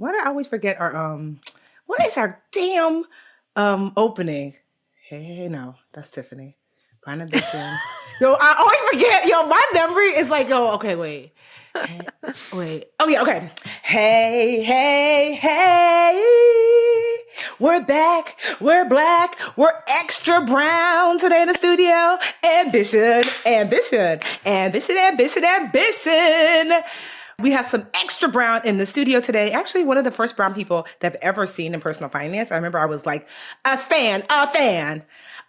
Why do I always forget our what is our damn opening? Hey, no, that's Tiffany. Prohibition. Yo, I always forget. Yo, my memory is like, okay, wait. Hey, wait. Oh yeah, okay. Hey, hey, hey. We're back. We're black. We're extra brown today in the studio. Ambition, ambition, ambition, ambition, ambition. We have some extra brown in the studio today. Actually, one of the first brown people that I've ever seen in personal finance. I remember I was like a fan.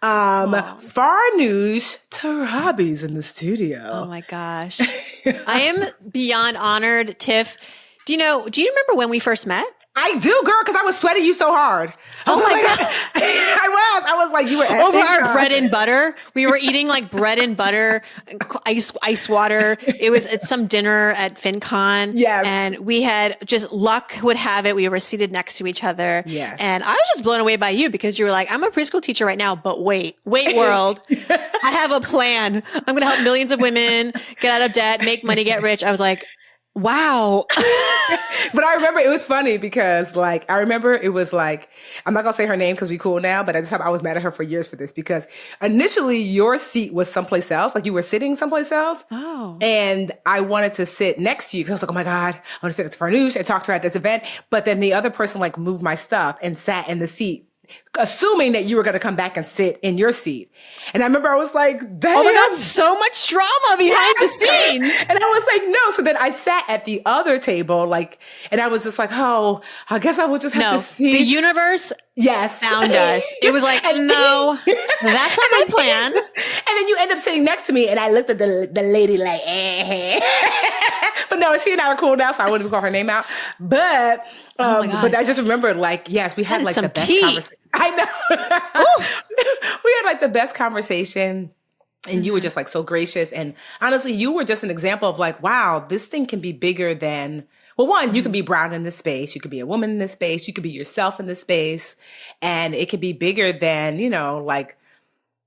Farnoosh Torabi's in the studio. Oh my gosh. I am beyond honored, Tiff. Do you remember when we first met? I do, girl, because I was sweating you so hard. Oh my God. I was like, you were over our bread and butter. We were eating like bread and butter, ice water. It's some dinner at FinCon. Yes. And we had just luck would have it. We were seated next to each other. Yes. And I was just blown away by you because you were like, I'm a preschool teacher right now, but wait world. I have a plan. I'm going to help millions of women get out of debt, make money, get rich. I was like, wow. But I remember it was funny because I'm not going to say her name because we cool now, but at the time I was mad at her for years for this because initially your seat was someplace else. Like you were sitting someplace else. Oh. And I wanted to sit next to you because I was like, oh my God, I want to sit with Farnoosh and talk to her at this event. But then the other person moved my stuff and sat in the seat, assuming that you were going to come back and sit in your seat. And I remember I was like, damn. Oh my God, so much drama behind the scenes. And I was like, no. So then I sat at the other table, and I was just like, oh, I guess I will just have to see. The universe found us. It was like, no, that's not my plan. And then you end up sitting next to me, and I looked at the lady like, But no, she and I are cool now, so I wouldn't call her name out. But but I just remember, yes, we had the best conversation. I know. We had the best conversation. And you were just so gracious. And honestly, you were just an example of wow, this thing can be bigger than, well, one, you can be brown in this space. You could be a woman in this space. You could be yourself in this space. And it could be bigger than,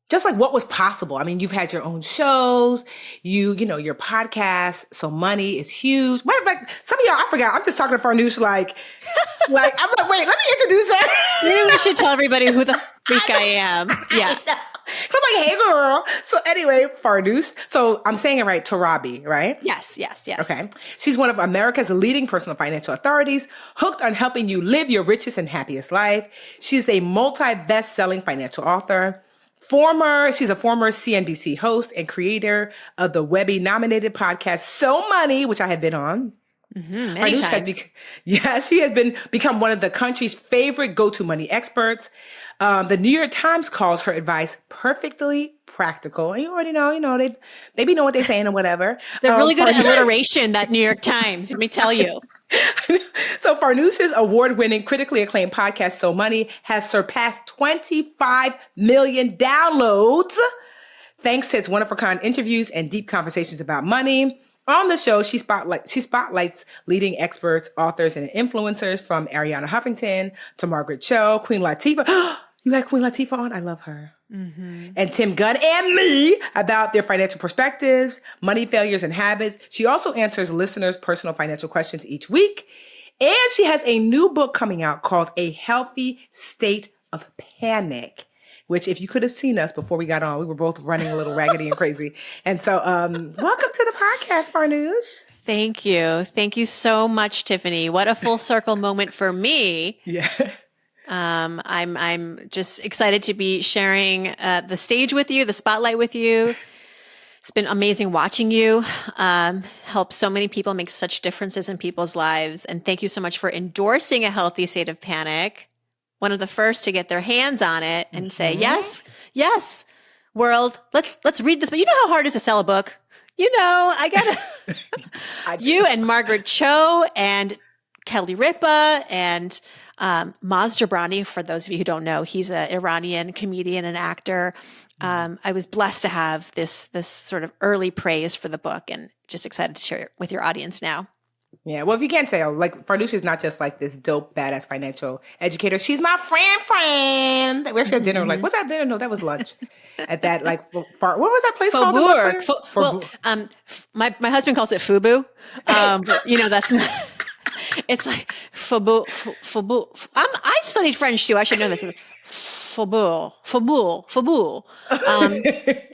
just what was possible. I mean, you've had your own shows, your podcast. So money is huge. Some of y'all, I forgot. I'm just talking to Farnoosh I'm like, wait, let me introduce her. Maybe we should tell everybody who the freak I am. Yeah. So I'm like, hey, girl. So anyway, Farnoosh. So I'm saying it right, Torabi, right? Yes. Okay. She's one of America's leading personal financial authorities, hooked on helping you live your richest and happiest life. She's a multi-bestselling financial author. She's a former CNBC host and creator of the Webby-nominated podcast So Money, which I have been on. Mm-hmm, many times. She has become one of the country's favorite go-to money experts. The New York Times calls her advice perfectly practical. And you already know, they be know what they're saying or whatever. They're really good at alliteration, that New York Times, let me tell you. So Farnoosh's award-winning, critically acclaimed podcast, So Money, has surpassed 25 million downloads thanks to its one-of-a-kind interviews and deep conversations about money. On the show, she spotlights leading experts, authors, and influencers from Ariana Huffington to Margaret Cho, Queen Latifah. You had Queen Latifah on? I love her. Mm-hmm. And Tim Gunn and me about their financial perspectives, money failures, and habits. She also answers listeners' personal financial questions each week. And she has a new book coming out called A Healthy State of Panic, which if you could have seen us before we got on, we were both running a little raggedy and crazy. And so welcome to the podcast, Farnoosh. Thank you. Thank you so much, Tiffany. What a full circle moment for me. Yeah. I'm just excited to be sharing the stage with you, the spotlight with you. It's been amazing watching you help so many people, make such differences in people's lives. And thank you so much for endorsing A Healthy State of Panic. One of the first to get their hands on it and say, yes, world, let's read this. But you know how hard it is to sell a book? I gotta, you and Margaret Cho and Kelly Ripa and Maz Jobrani, for those of you who don't know, he's an Iranian comedian and actor. I was blessed to have this sort of early praise for the book and just excited to share it with your audience now. Yeah, well, if you can't tell, Farnoosh is not just this dope, badass financial educator. She's my friend. Where's your dinner? What's that dinner? No, that was lunch. At that, what was that place called? My husband calls it FUBU. But, that's not. It's I studied French too. I should know this. Faubourg.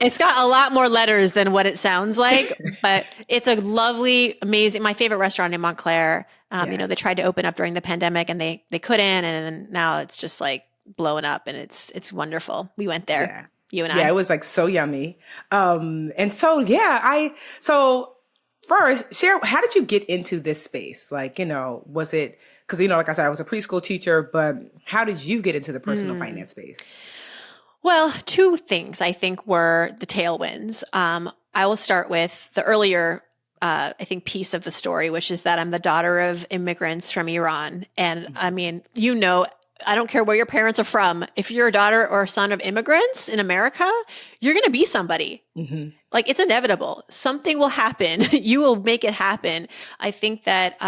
It's got a lot more letters than what it sounds like, but it's a lovely, amazing, my favorite restaurant in Montclair. They tried to open up during the pandemic and they couldn't. And then now it's just like blowing up and it's wonderful. We went there. Yeah. You and I. Yeah, it was like so yummy. So first, share, how did you get into this space? Like, was it, because, like I said, I was a preschool teacher, but how did you get into the personal finance space? Well, two things I think were the tailwinds. I will start with the earlier, I think, piece of the story, which is that I'm the daughter of immigrants from Iran. And I mean, I don't care where your parents are from. If you're a daughter or a son of immigrants in America, you're going to be somebody. Mm-hmm. Like, it's inevitable. Something will happen. You will make it happen. I think that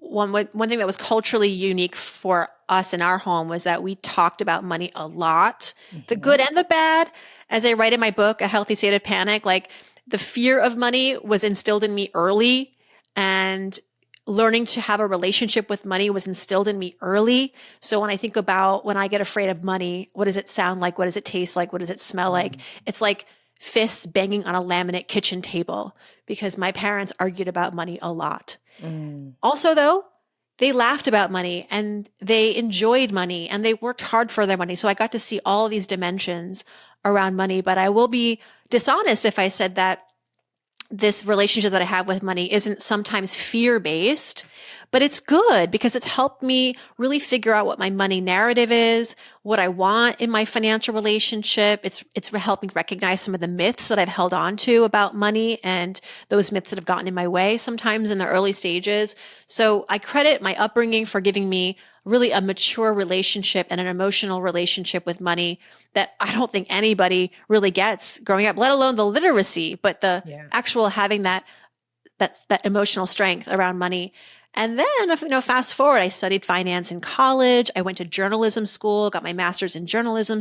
one thing that was culturally unique for us in our home was that we talked about money a lot, the good and the bad. As I write in my book, A Healthy State of Panic, like the fear of money was instilled in me early, and learning to have a relationship with money was instilled in me early. So when I think about when I get afraid of money, what does it sound like? What does it taste like? What does it smell like? It's like fists banging on a laminate kitchen table, because my parents argued about money a lot. Also, though, they laughed about money and they enjoyed money and they worked hard for their money. So I got to see all these dimensions around money. But I will be dishonest if I said that this relationship that I have with money isn't sometimes fear-based, but it's good because it's helped me really figure out what my money narrative is, what I want in my financial relationship. It's helped me recognize some of the myths that I've held on to about money and those myths that have gotten in my way sometimes in the early stages. So I credit my upbringing for giving me really a mature relationship and an emotional relationship with money that I don't think anybody really gets growing up, let alone the literacy, but the actual having that emotional strength around money. And then, fast forward, I studied finance in college. I went to journalism school, got my master's in journalism,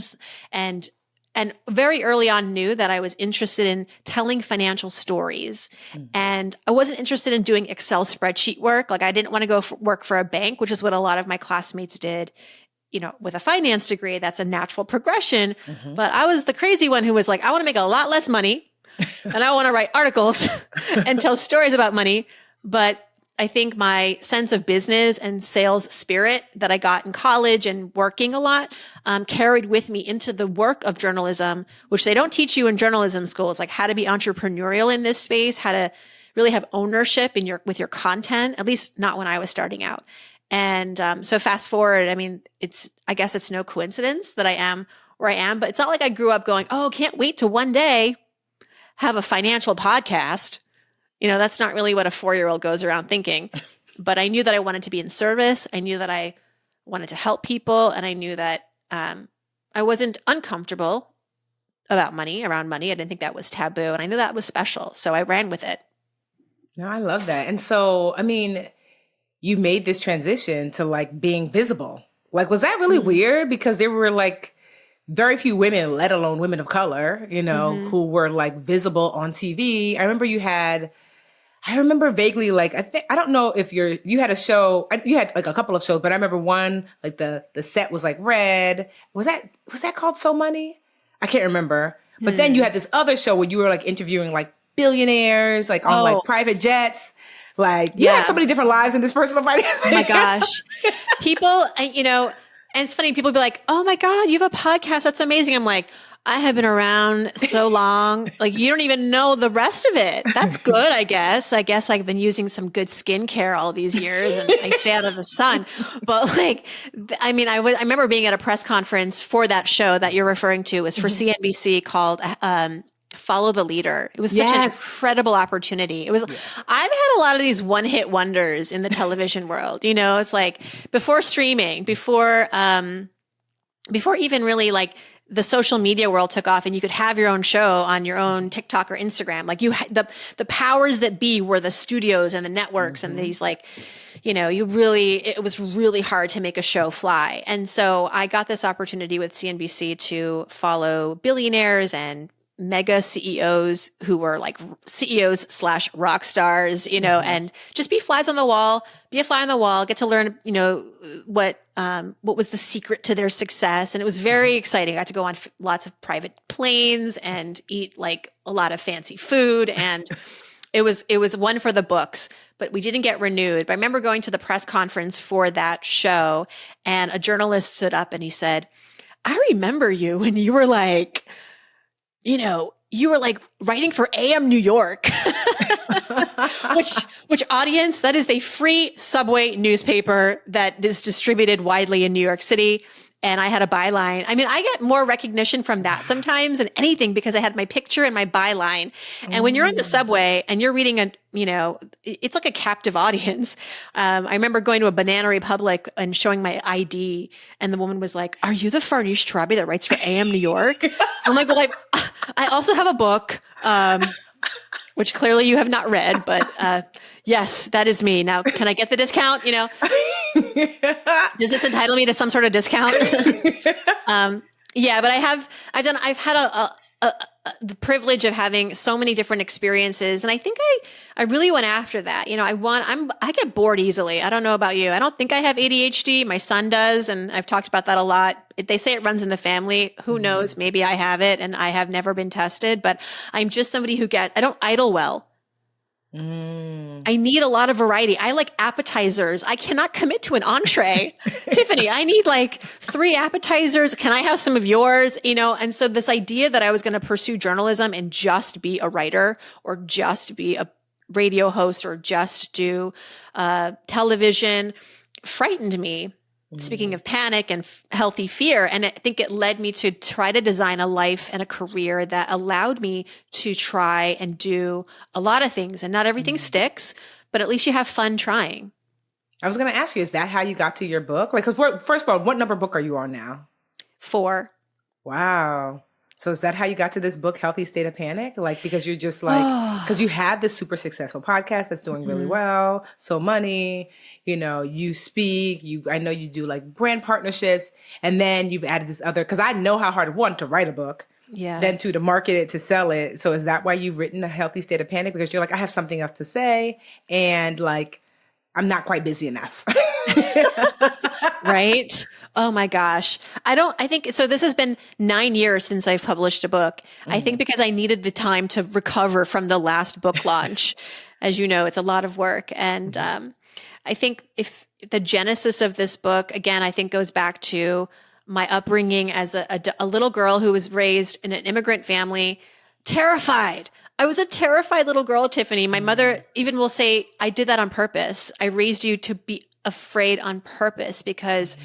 and very early on knew that I was interested in telling financial stories. And I wasn't interested in doing Excel spreadsheet work. Like, I didn't want to go work for a bank, which is what a lot of my classmates did. With a finance degree, that's a natural progression. But I was the crazy one who was like, I want to make a lot less money and I want to write articles and tell stories about money. But I think my sense of business and sales spirit that I got in college and working a lot carried with me into the work of journalism, which they don't teach you in journalism schools, like how to be entrepreneurial in this space, how to really have ownership with your content, at least not when I was starting out. And so fast forward, I mean, I guess it's no coincidence that I am where I am, but it's not like I grew up going, oh, can't wait to one day have a financial podcast. That's not really what a 4-year-old goes around thinking. But I knew that I wanted to be in service. I knew that I wanted to help people. And I knew that I wasn't uncomfortable around money. I didn't think that was taboo. And I knew that was special. So I ran with it. No, I love that. And so, I mean, you made this transition to like being visible. Like, was that really weird? Because there were like very few women, let alone women of color, who were like visible on TV. I remember vaguely, like, I don't know if you had a show, you had like a couple of shows, but I remember one, like the set was like red. Was that called So Money? I can't remember. But then you had this other show where you were like interviewing like billionaires, like on like private jets. Like, you had so many different lives in this personal finance. Oh my gosh. People, and it's funny, people be like, oh my God, you have a podcast. That's amazing. I'm like, I have been around so long. Like, you don't even know the rest of it. That's good, I guess. I guess I've been using some good skincare all these years and I stay out of the sun. But like, I mean, I remember being at a press conference for that show that you're referring to. It was for CNBC called Follow the Leader. It was such an incredible opportunity. It was, I've had a lot of these one-hit wonders in the television world. It's like before streaming, before even really like the social media world took off and you could have your own show on your own TikTok or Instagram. Like the powers that be were the studios and the networks and these like, it was really hard to make a show fly. And so I got this opportunity with CNBC to follow billionaires and mega CEOs who were like CEOs / rock stars, you know, and just be flies on the wall, be a fly on the wall, get to learn, you know, what was the secret to their success. And it was very exciting. I got to go on lots of private planes and eat like a lot of fancy food. And it was one for the books, but we didn't get renewed. But I remember going to the press conference for that show, and a journalist stood up and he said, I remember you when you were like, you know, you were like writing for AM New York, which audience, that is a free subway newspaper that is distributed widely in New York City. And I had a byline. I mean, I get more recognition from that sometimes than anything because I had my picture and my byline. And when you're on the subway and you're reading it's like a captive audience. I remember going to a Banana Republic and showing my ID, and the woman was like, "Are you the Farnoosh Torabi that writes for AM New York?" I'm like, "Well, I also have a book, which clearly you have not read, but yes, that is me. Now, can I get the discount? You know, does this entitle me to some sort of discount?" Yeah, but I've had the privilege of having so many different experiences. And I think I really went after that. You know, I get bored easily. I don't know about you. I don't think I have ADHD. My son does. And I've talked about that a lot. They say it runs in the family. Who knows? Maybe I have it and I have never been tested, but I'm just somebody I don't idle well. I need a lot of variety. I like appetizers. I cannot commit to an entree. Tiffany, I need like 3 appetizers. Can I have some of yours? You know, and so this idea that I was going to pursue journalism and just be a writer or just be a radio host or just do television frightened me. Speaking of panic and healthy fear. And I think it led me to try to design a life and a career that allowed me to try and do a lot of things. And not everything sticks, but at least you have fun trying. I was going to ask you, is that how you got to your book? Like, because first of all, what number book are you on now? 4. Wow. So is that how you got to this book, Healthy State of Panic? Like, because you're just like, because you have this super successful podcast that's doing really well, So Money, you know, you speak, I know you do like brand partnerships, and then you've added this other, because I know how hard it was to write a book, then to market it, to sell it. So is that why you've written A Healthy State of Panic? Because you're like, I have something else to say, and like, I'm not quite busy enough. Right? Oh my gosh. I think, so this has been 9 years since I've published a book. I think because I needed the time to recover from the last book launch. As you know, it's a lot of work. And I think if the genesis of this book, again, I think goes back to my upbringing as a little girl who was raised in an immigrant family, terrified. I was a terrified little girl, Tiffany. My mother even will say, I did that on purpose. I raised you to be afraid on purpose because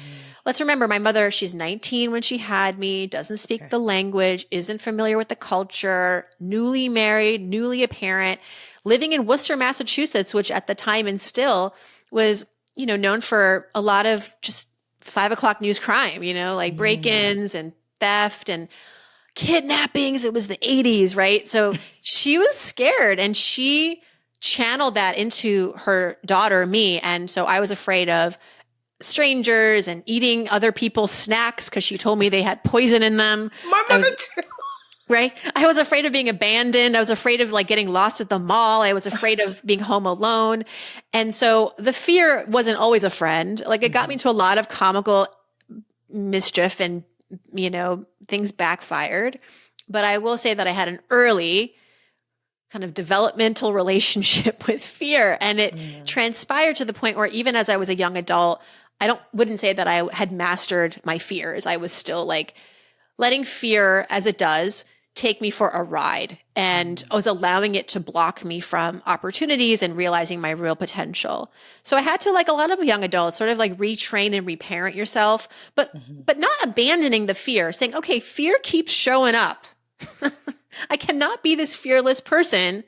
let's remember, my mother, she's 19 when she had me, doesn't speak the language, isn't familiar with the culture, newly married, newly a parent, living in Worcester, Massachusetts, which at the time and still was, you know, known for a lot of just 5 o'clock news crime, you know, like break-ins and theft and kidnappings. It was the 80s, right? So she was scared and she channeled that into her daughter, me. And so I was afraid of strangers and eating other people's snacks because she told me they had poison in them. My mother too. Right? I was afraid of being abandoned. I was afraid of like getting lost at the mall. I was afraid of being home alone. And so the fear wasn't always a friend. Like it got me into a lot of comical mischief and, you know, things backfired. But I will say that I had an early kind of developmental relationship with fear. And it transpired to the point where even as I was a young adult, wouldn't say that I had mastered my fears. I was still like letting fear, as it does, take me for a ride. And I was allowing it to block me from opportunities and realizing my real potential. So I had to, like a lot of young adults, sort of like retrain and reparent yourself, but not abandoning the fear, saying, okay, fear keeps showing up. I cannot be this fearless person.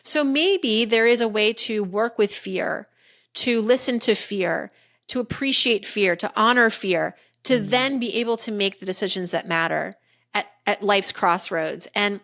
So maybe there is a way to work with fear, to listen to fear, to appreciate fear, to honor fear, to then be able to make the decisions that matter at life's crossroads. And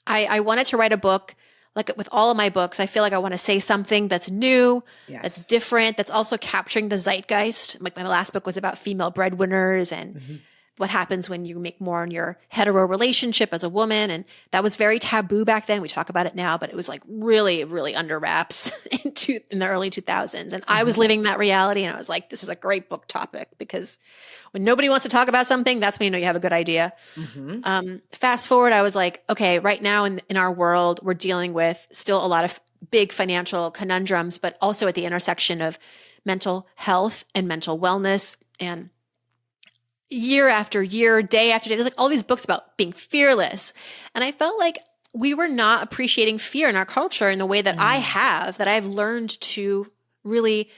I wanted to write a book, like with all of my books, I feel like I want to say something that's new, that's different, that's also capturing the zeitgeist. Like my last book was about female breadwinners and what happens when you make more in your hetero relationship as a woman. And that was very taboo back then. We talk about it now, but it was like really, really under wraps in the early 2000s. And I was living that reality. And I was like, this is a great book topic, because when nobody wants to talk about something, that's when you know you have a good idea. Fast forward, I was like, okay, right now in our world, we're dealing with still a lot of big financial conundrums, but also at the intersection of mental health and mental wellness. And year after year, day after day, there's like all these books about being fearless. And I felt like we were not appreciating fear in our culture in the way that I've learned to really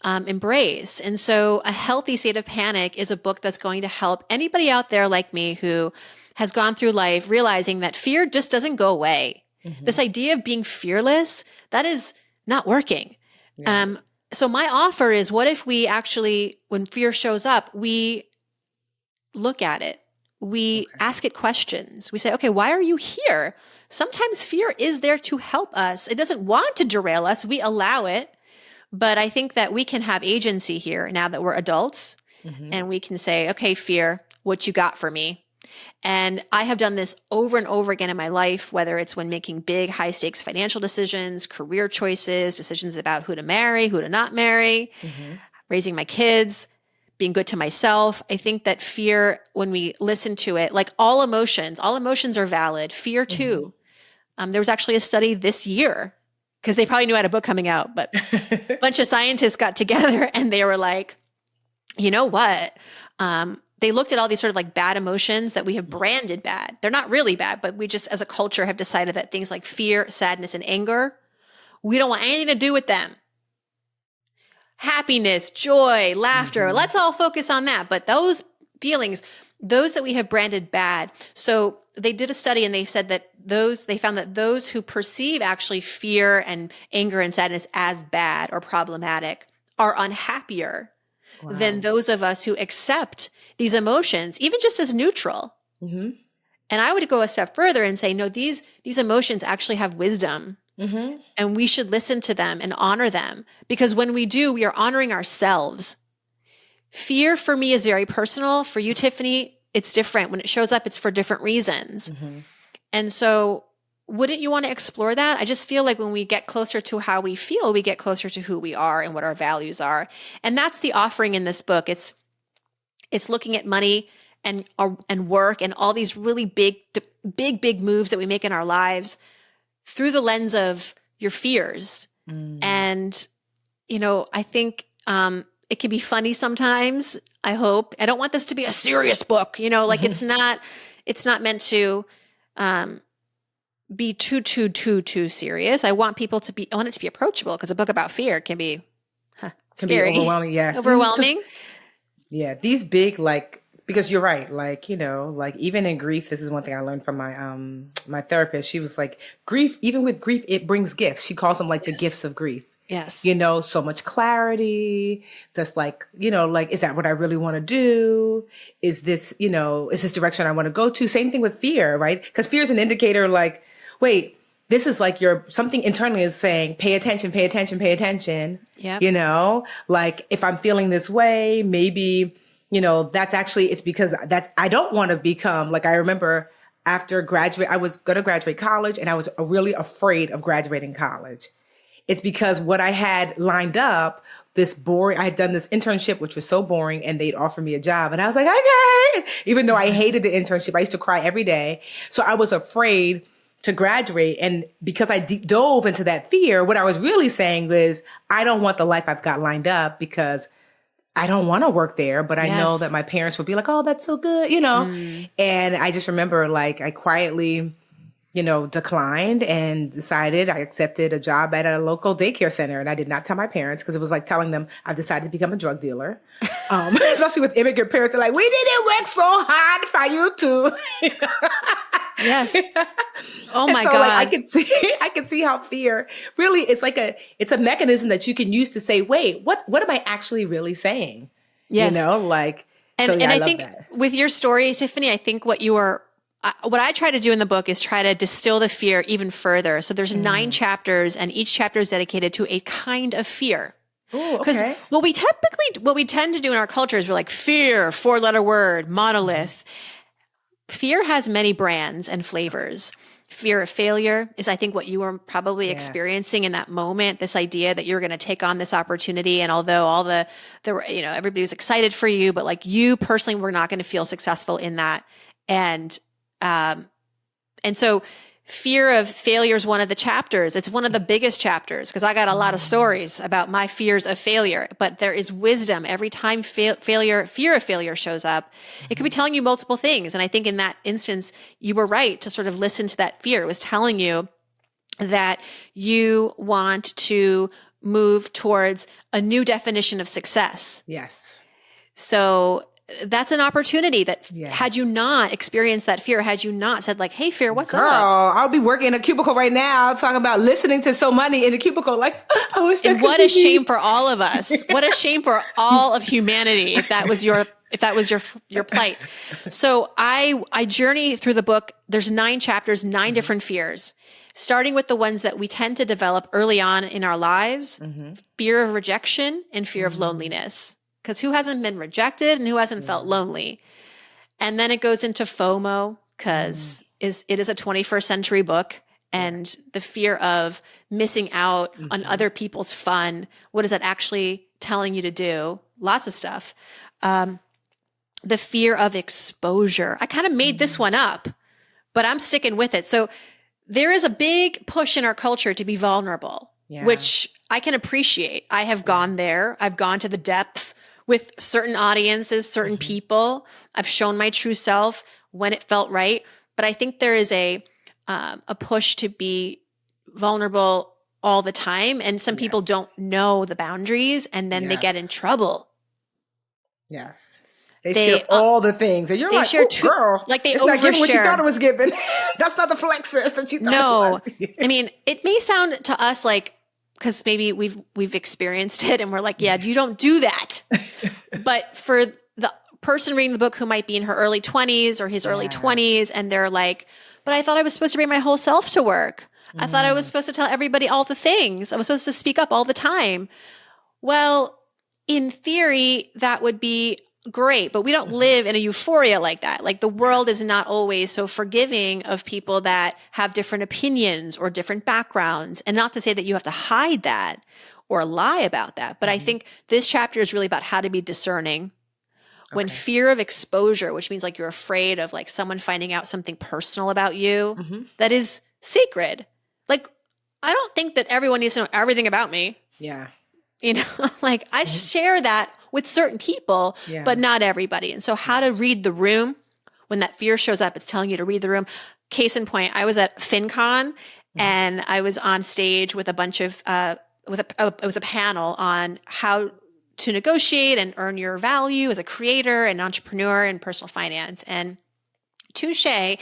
embrace. And so A Healthy State of Panic is a book that's going to help anybody out there like me who has gone through life realizing that fear just doesn't go away. This idea of being fearless, that is not working. Yeah. So my offer is, what if we actually, when fear shows up, we look at it. We ask it questions. We say, okay, why are you here? Sometimes fear is there to help us. It doesn't want to derail us. We allow it. But I think that we can have agency here now that we're adults, and we can say, okay, fear, what you got for me? And I have done this over and over again in my life, whether it's when making big, high stakes financial decisions, career choices, decisions about who to marry, who to not marry, raising my kids, being good to myself. I think that fear, when we listen to it, like all emotions are valid. Fear too. There was actually a study this year, because they probably knew I had a book coming out, but a bunch of scientists got together and they were like, you know what? They looked at all these sort of like bad emotions that we have branded bad. They're not really bad, but we just as a culture have decided that things like fear, sadness, and anger, we don't want anything to do with them. Happiness, joy, laughter, let's all focus on that. But those feelings, those that we have branded bad. So they did a study and they said that they found that those who perceive actually fear and anger and sadness as bad or problematic are unhappier than those of us who accept these emotions, even just as neutral. And I would go a step further and say, no, these emotions actually have wisdom. And we should listen to them and honor them, because when we do, we are honoring ourselves. Fear for me is very personal. For you, Tiffany, it's different. When it shows up, it's for different reasons. And so wouldn't you want to explore that? I just feel like when we get closer to how we feel, we get closer to who we are and what our values are. And that's the offering in this book. It's looking at money and work and all these really big moves that we make in our lives through the lens of your fears. And, I think it can be funny sometimes. I hope. I don't want this to be a serious book, it's not meant to be too serious. I want it to be approachable, because a book about fear can be scary. Be overwhelming. Yes. Overwhelming. These big, because you're right. Even in grief, this is one thing I learned from my therapist. She was like, even with grief, it brings gifts. She calls them the gifts of grief. Yes. So much clarity, just is that what I really want to do? Is this direction I want to go to? Same thing with fear, right? Because fear is an indicator wait, this is something internally is saying, pay attention, pay attention, pay attention. Yeah. If I'm feeling this way, maybe, that's actually, it's because I don't want to become, I remember after I was going to graduate college and I was really afraid of graduating college. It's because what I had lined up, I had done this internship, which was so boring, and they'd offer me a job. And I was like, okay, even though I hated the internship, I used to cry every day. So I was afraid to graduate. And because I dove into that fear, what I was really saying was, I don't want the life I've got lined up, because I don't want to work there, but I know that my parents would be like, oh, that's so good, And I just remember I quietly declined and decided I accepted a job at a local daycare center. And I did not tell my parents, because it was like telling them I've decided to become a drug dealer. Especially with immigrant parents, they're like, we didn't work so hard for you to. Yes. Oh my God. I can see how fear really, it's a mechanism that you can use to say, wait, what am I actually really saying? Yes. I think that. With your story, Tiffany, I think what I try to do in the book is try to distill the fear even further. So there's 9 chapters, and each chapter is dedicated to a kind of fear. Oh, Because okay. what we tend to do in our culture is we're like fear, 4-letter word, monolith. Fear has many brands and flavors. Fear of failure is, I think, what you were probably Yes. experiencing in that moment, this idea that you're going to take on this opportunity. And although everybody was excited for you, but like you personally were not going to feel successful in that. And so fear of failure is one of the chapters. It's one of the biggest chapters because I got a lot of stories about my fears of failure, but there is wisdom every time fear of failure shows up. It could be telling you multiple things. And I think in that instance, you were right to sort of listen to that fear. It was telling you that you want to move towards a new definition of success. Yes. So that's an opportunity that Yes. had you not experienced that fear, had you not said like, hey, fear, what's Girl, up? I'll be working in a cubicle right now talking about listening to So Money in a cubicle. Like, I wish that And could what be a me. shame for all of us. What a shame for all of humanity if that was your plight. So I journey through the book. There's 9 chapters, 9 different fears, starting with the ones that we tend to develop early on in our lives, fear of rejection and fear of loneliness. Because who hasn't been rejected and who hasn't felt lonely? And then it goes into FOMO because it is a 21st century book. And the fear of missing out on other people's fun. What is that actually telling you to do? Lots of stuff. The fear of exposure. I kind of made this one up, but I'm sticking with it. So there is a big push in our culture to be vulnerable, which I can appreciate. I have gone there. I've gone to the depths with certain audiences, certain people. I've shown my true self when it felt right. But I think there is a push to be vulnerable all the time. And some people don't know the boundaries and then they get in trouble. Yes. They share all the things. And you're like, share oh, girl, like they it's not giving what you overshare. thought it was giving. That's not the flexes that you thought it was. I mean, it may sound to us like, because maybe we've experienced it and we're like, yeah, you don't do that. But for the person reading the book who might be in her early 20s or his early 20s, and they're like, but I thought I was supposed to bring my whole self to work. I thought I was supposed to tell everybody all the things. I was supposed to speak up all the time. Well, in theory, that would be great, but we don't live in a euphoria like that. Like the world is not always so forgiving of people that have different opinions or different backgrounds. And not to say that you have to hide that or lie about that. But I think this chapter is really about how to be discerning when fear of exposure, which means like you're afraid of like someone finding out something personal about you that is sacred. Like, I don't think that everyone needs to know everything about me. Yeah. You know, like I share that with certain people, but not everybody. And so how to read the room when that fear shows up, it's telling you to read the room. Case in point, I was at FinCon and I was on stage with a bunch of, it was a panel on how to negotiate and earn your value as a creator and entrepreneur in personal finance. And touche,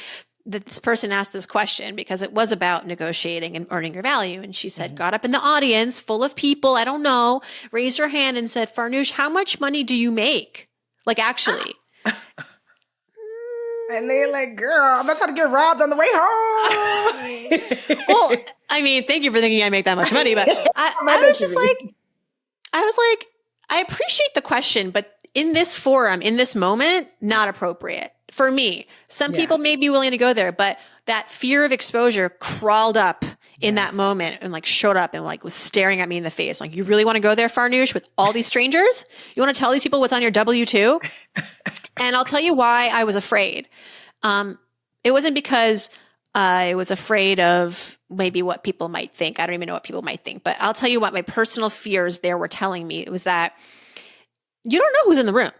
that this person asked this question because it was about negotiating and earning your value. And she said, got up in the audience full of people, I don't know, raised her hand and said, Farnoosh, how much money do you make? Like actually. And they're like, girl, I'm not trying to get robbed on the way home. Well, I mean, thank you for thinking I make that much money, but I was like, I appreciate the question, but in this forum, in this moment, not appropriate. For me, some people may be willing to go there, but that fear of exposure crawled up in that moment and like showed up and like was staring at me in the face. Like, you really want to go there, Farnoosh, with all these strangers? You want to tell these people what's on your W-2? And I'll tell you why I was afraid. It wasn't because I was afraid of maybe what people might think. I don't even know what people might think, but I'll tell you what my personal fears there were telling me. It was that you don't know who's in the room.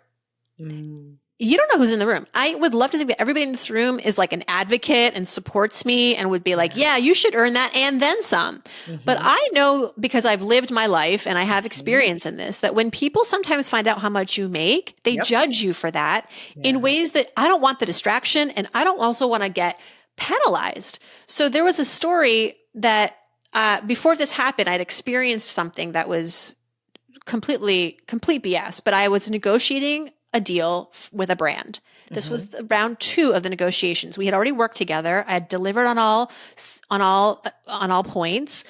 You don't know who's in the room. I would love to think that everybody in this room is like an advocate and supports me and would be like, yeah, you should earn that and then some. But I know, because I've lived my life and I have experience in this, that when people sometimes find out how much you make, they judge you for that in ways that I don't want the distraction and I don't also want to get penalized. So there was a story that before this happened, I'd experienced something that was complete BS, but I was negotiating a deal with a brand. This was round 2 of the negotiations. We had already worked together. I had delivered on all points,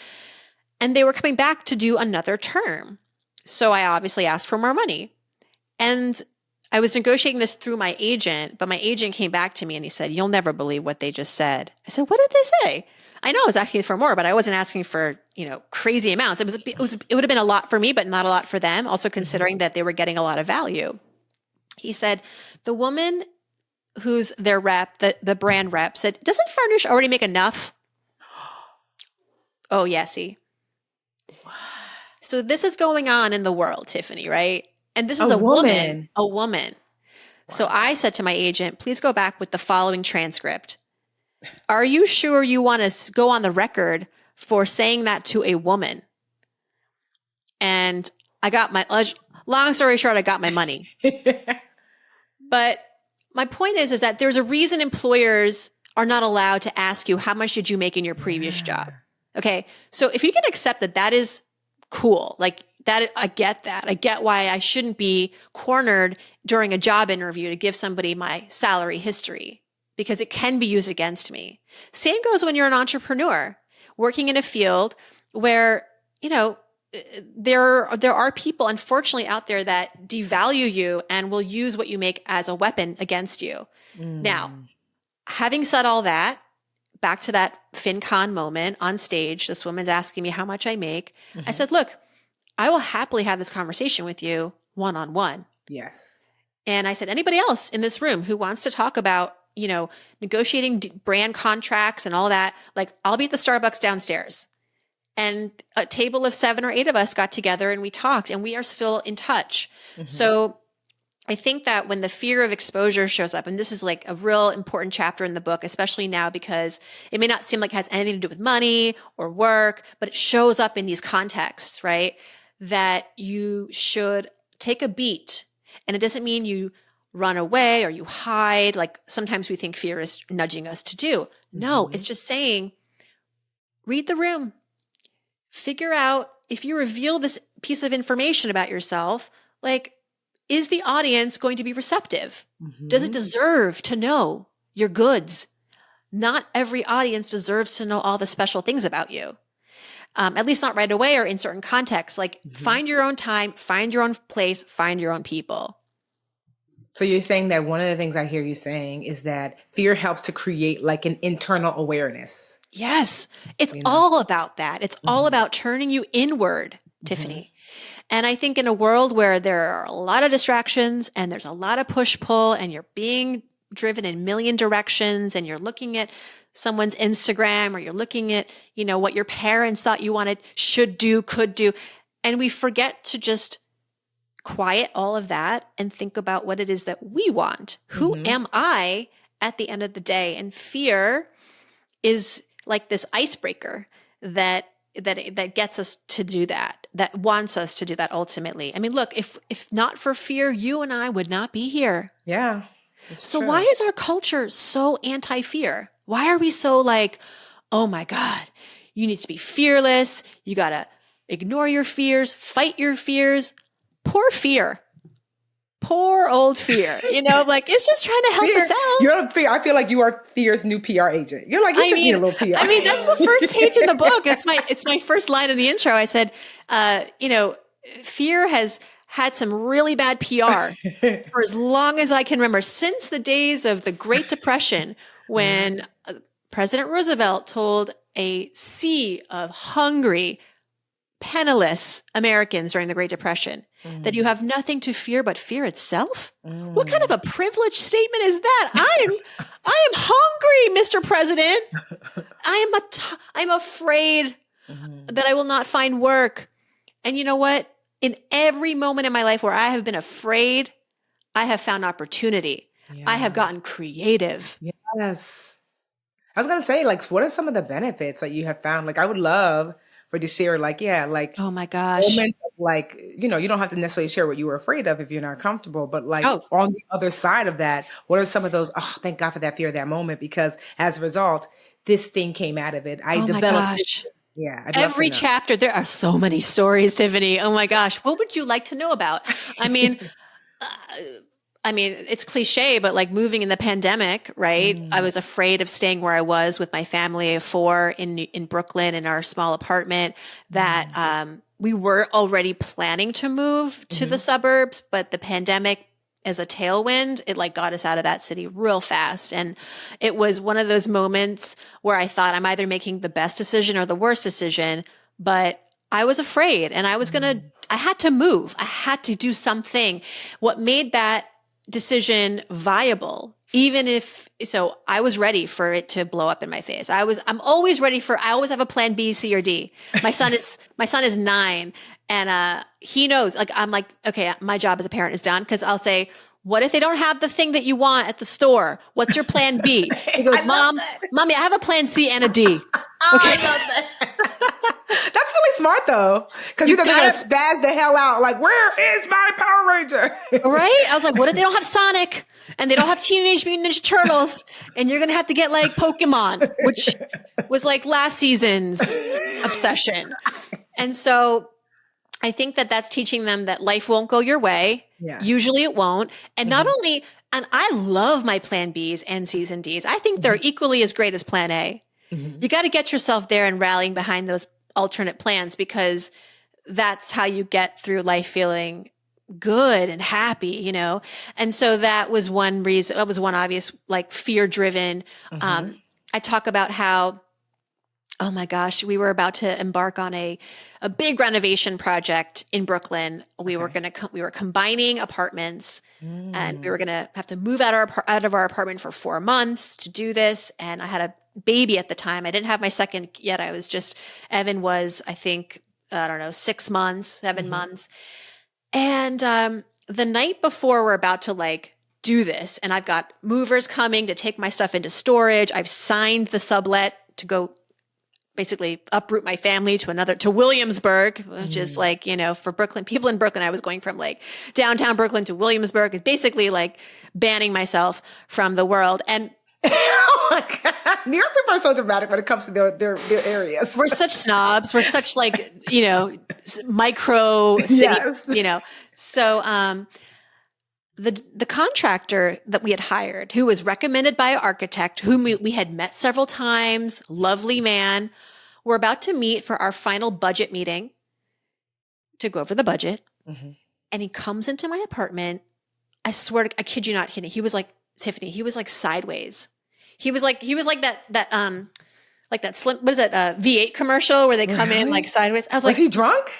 and they were coming back to do another term. So I obviously asked for more money. And I was negotiating this through my agent, but my agent came back to me and he said, "You'll never believe what they just said." I said, "What did they say?" I know I was asking for more, but I wasn't asking for, crazy amounts. It would have been a lot for me, but not a lot for them. Also considering that they were getting a lot of value. He said, the woman who's their rep, the brand rep, said, "Doesn't Farnoosh already make enough?" Oh, yeah, see. So this is going on in the world, Tiffany, right? And this is a woman. So I said to my agent, "Please go back with the following transcript. Are you sure you want to go on the record for saying that to a woman?" And I got long story short, I got my money. But my point is that there's a reason employers are not allowed to ask you, how much did you make in your previous job? Okay. So if you can accept that that is cool, like that, I get that. I get why I shouldn't be cornered during a job interview to give somebody my salary history, because it can be used against me. Same goes when you're an entrepreneur working in a field where, there are people, unfortunately, out there that devalue you and will use what you make as a weapon against you. Now, having said all that, back to that FinCon moment on stage, this woman's asking me how much I make. I said, "Look, I will happily have this conversation with you one-on-one." Yes. And I said, "Anybody else in this room who wants to talk about, negotiating brand contracts and all that, like, I'll be at the Starbucks downstairs." And a table of 7 or 8 of us got together and we talked, and we are still in touch. So I think that when the fear of exposure shows up, and this is like a real important chapter in the book, especially now, because it may not seem like it has anything to do with money or work, but it shows up in these contexts, right? That you should take a beat. And it doesn't mean you run away or you hide, like sometimes we think fear is nudging us to do. No, it's just saying, read the room. Figure out, if you reveal this piece of information about yourself, like, is the audience going to be receptive? Does it deserve to know your goods? Not every audience deserves to know all the special things about you. At least not right away or in certain contexts. Like, find your own time, find your own place, find your own people. So you're saying that one of the things I hear you saying is that fear helps to create like an internal awareness. Yes, it's all about that. It's all about turning you inward, Tiffany. And I think in a world where there are a lot of distractions and there's a lot of push-pull and you're being driven in a million directions and you're looking at someone's Instagram or you're looking at, what your parents thought you wanted, should do, could do. And we forget to just quiet all of that and think about what it is that we want. Who am I at the end of the day? And fear is like this icebreaker that gets us to do that, that wants us to do that ultimately. I mean, look, if not for fear, you and I would not be here. Yeah. So why is our culture so anti-fear? Why are we so like, oh my God, you need to be fearless. You got to ignore your fears, fight your fears. Poor fear. Poor old fear, like, it's just trying to help us out. You're fear. I feel like you are fear's new PR agent. You're like, you just need a little PR. I mean, that's the first page in the book. It's my first line in the intro. I said, fear has had some really bad PR for as long as I can remember, since the days of the Great Depression, when President Roosevelt told a sea of hungry, penniless Americans during the Great Depression that you have nothing to fear but fear itself. What kind of a privileged statement is that? I am hungry, Mr. President. I'm afraid that I will not find work. And you know what? In every moment in my life where I have been afraid, I have found opportunity. I have gotten creative. Yes. I was going to say, like, what are some of the benefits that you have found? Like, I would love for you to share, like, oh my gosh, moments of, like, you don't have to necessarily share what you were afraid of if you're not comfortable, but like on the other side of that, what are some of those, oh, thank God for that fear of that moment, because as a result, this thing came out of it. I developed it. Yeah. Every chapter, there are so many stories, Tiffany. Oh my gosh. What would you like to know about? I mean, it's cliche, but like moving in the pandemic, right? I was afraid of staying where I was with my family of 4 in Brooklyn in our small apartment that, we were already planning to move to the suburbs, but the pandemic as a tailwind, it like got us out of that city real fast. And it was one of those moments where I thought I'm either making the best decision or the worst decision, but I was afraid and I had to move. I had to do something. What made that decision viable, so I was ready for it to blow up in my face. I'm always ready I always have a plan B, C, or D. My son is 9 and he knows, like, I'm like, okay, my job as a parent is done. Cause I'll say, what if they don't have the thing that you want at the store? What's your plan B? He goes, Mommy, I have a plan C and a D. Oh, okay. I love that. That's really smart though. Cause they're going to spaz the hell out. Like, where is my Power Ranger? Right? I was like, what if they don't have Sonic and they don't have Teenage Mutant Ninja Turtles and you're going to have to get like Pokemon, which was like last season's obsession. And so I think that that's teaching them that life won't go your way. Yeah. Usually it won't. And not only, and I love my plan Bs and Cs and Ds. I think they're equally as great as plan A. You got to get yourself there and rallying behind those alternate plans, because that's how you get through life feeling good and happy, you know? And so that was one reason, that was one obvious, like, fear driven. I talk about how, oh my gosh, we were about to embark on a big renovation project in Brooklyn. We were combining apartments and we were going to have to move out of our apartment for 4 months to do this. And I had a baby at the time. I didn't have my second yet. Evan was, I think, I don't know, 6 months, 7 months. And the night before we're about to like do this, and I've got movers coming to take my stuff into storage. I've signed the sublet to go basically uproot my family to Williamsburg, which is like, you know, for Brooklyn, people in Brooklyn, I was going from like downtown Brooklyn to Williamsburg. It's basically like banning myself from the world. And oh my God. New York people are so dramatic when it comes to their areas. We're such snobs. We're such like, you know, micro city, you know. So the contractor that we had hired, who was recommended by an architect, whom we had met several times, lovely man, we're about to meet for our final budget meeting to go over the budget. And he comes into my apartment. I swear to, I kid you not kidding. He was like, Tiffany, he was like sideways. He was like that slim, what is that, V8 commercial where they come in like sideways. I was like, he drunk?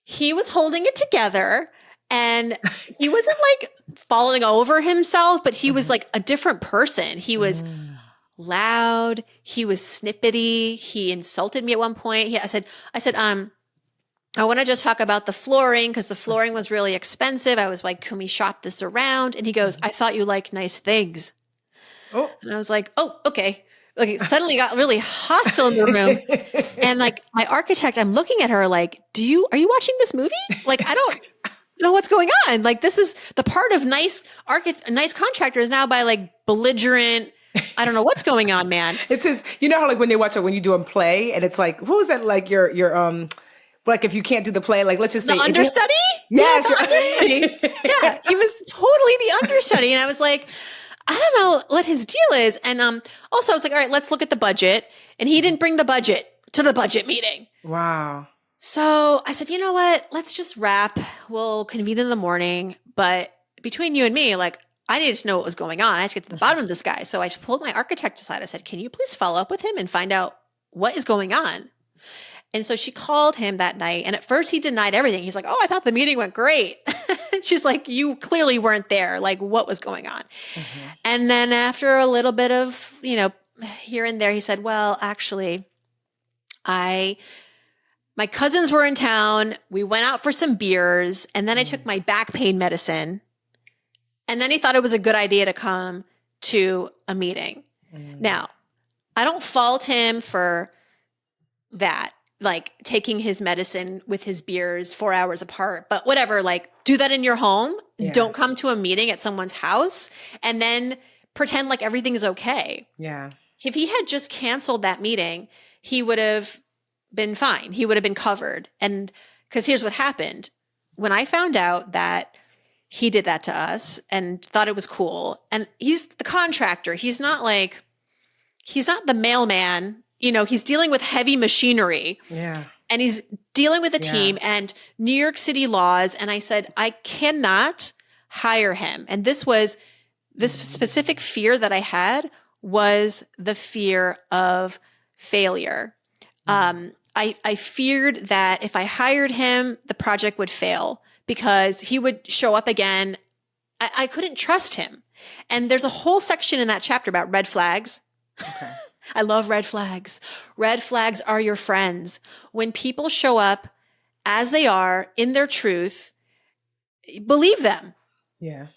He was holding it together and he wasn't like falling over himself, but he was like a different person. He was loud. He was snippety. He insulted me at one point. I said, I want to just talk about the flooring because the flooring was really expensive. I was like, can we shop this around? And he goes, I thought you like nice things. Oh. And I was like, oh, okay. Like, it suddenly got really hostile in the room. And like my architect, I'm looking at her like, are you watching this movie? Like, I don't know what's going on. Like, this is the part of nice contractor is now by like belligerent. I don't know what's going on, man. It's his, you know how like when you do a play and it's like, what was that? Like your like if you can't do the play, like let's just say the understudy. Yes, the understudy. Yeah, he was totally the understudy, and I was like, I don't know what his deal is. And also I was like, all right, let's look at the budget. And he didn't bring the budget to the budget meeting. Wow. So I said, you know what? Let's just wrap. We'll convene in the morning. But between you and me, like, I needed to know what was going on. I had to get to the bottom of this guy. So I pulled my architect aside. I said, can you please follow up with him and find out what is going on? And so she called him that night. And at first he denied everything. He's like, oh, I thought the meeting went great. She's like, you clearly weren't there. Like, what was going on? And then after a little bit of, you know, here and there, he said, well, actually, my cousins were in town. We went out for some beers. And then I took my back pain medicine. And then he thought it was a good idea to come to a meeting. Now, I don't fault him for that. Like taking his medicine with his beers 4 hours apart, but whatever, like do that in your home. Yeah. Don't come to a meeting at someone's house and then pretend like everything is okay. Yeah. If he had just canceled that meeting, he would have been fine. He would have been covered. And because here's what happened. When I found out that he did that to us and thought it was cool, and he's the contractor, he's not the mailman. You know, he's dealing with heavy machinery. Yeah. and he's dealing with a team and New York City laws. And I said, I cannot hire him. And this specific fear that I had was the fear of failure. I feared that if I hired him, the project would fail because he would show up again. I couldn't trust him. And there's a whole section in that chapter about red flags. Okay. I love red flags. Red flags are your friends. When people show up as they are in their truth, believe them. Yeah.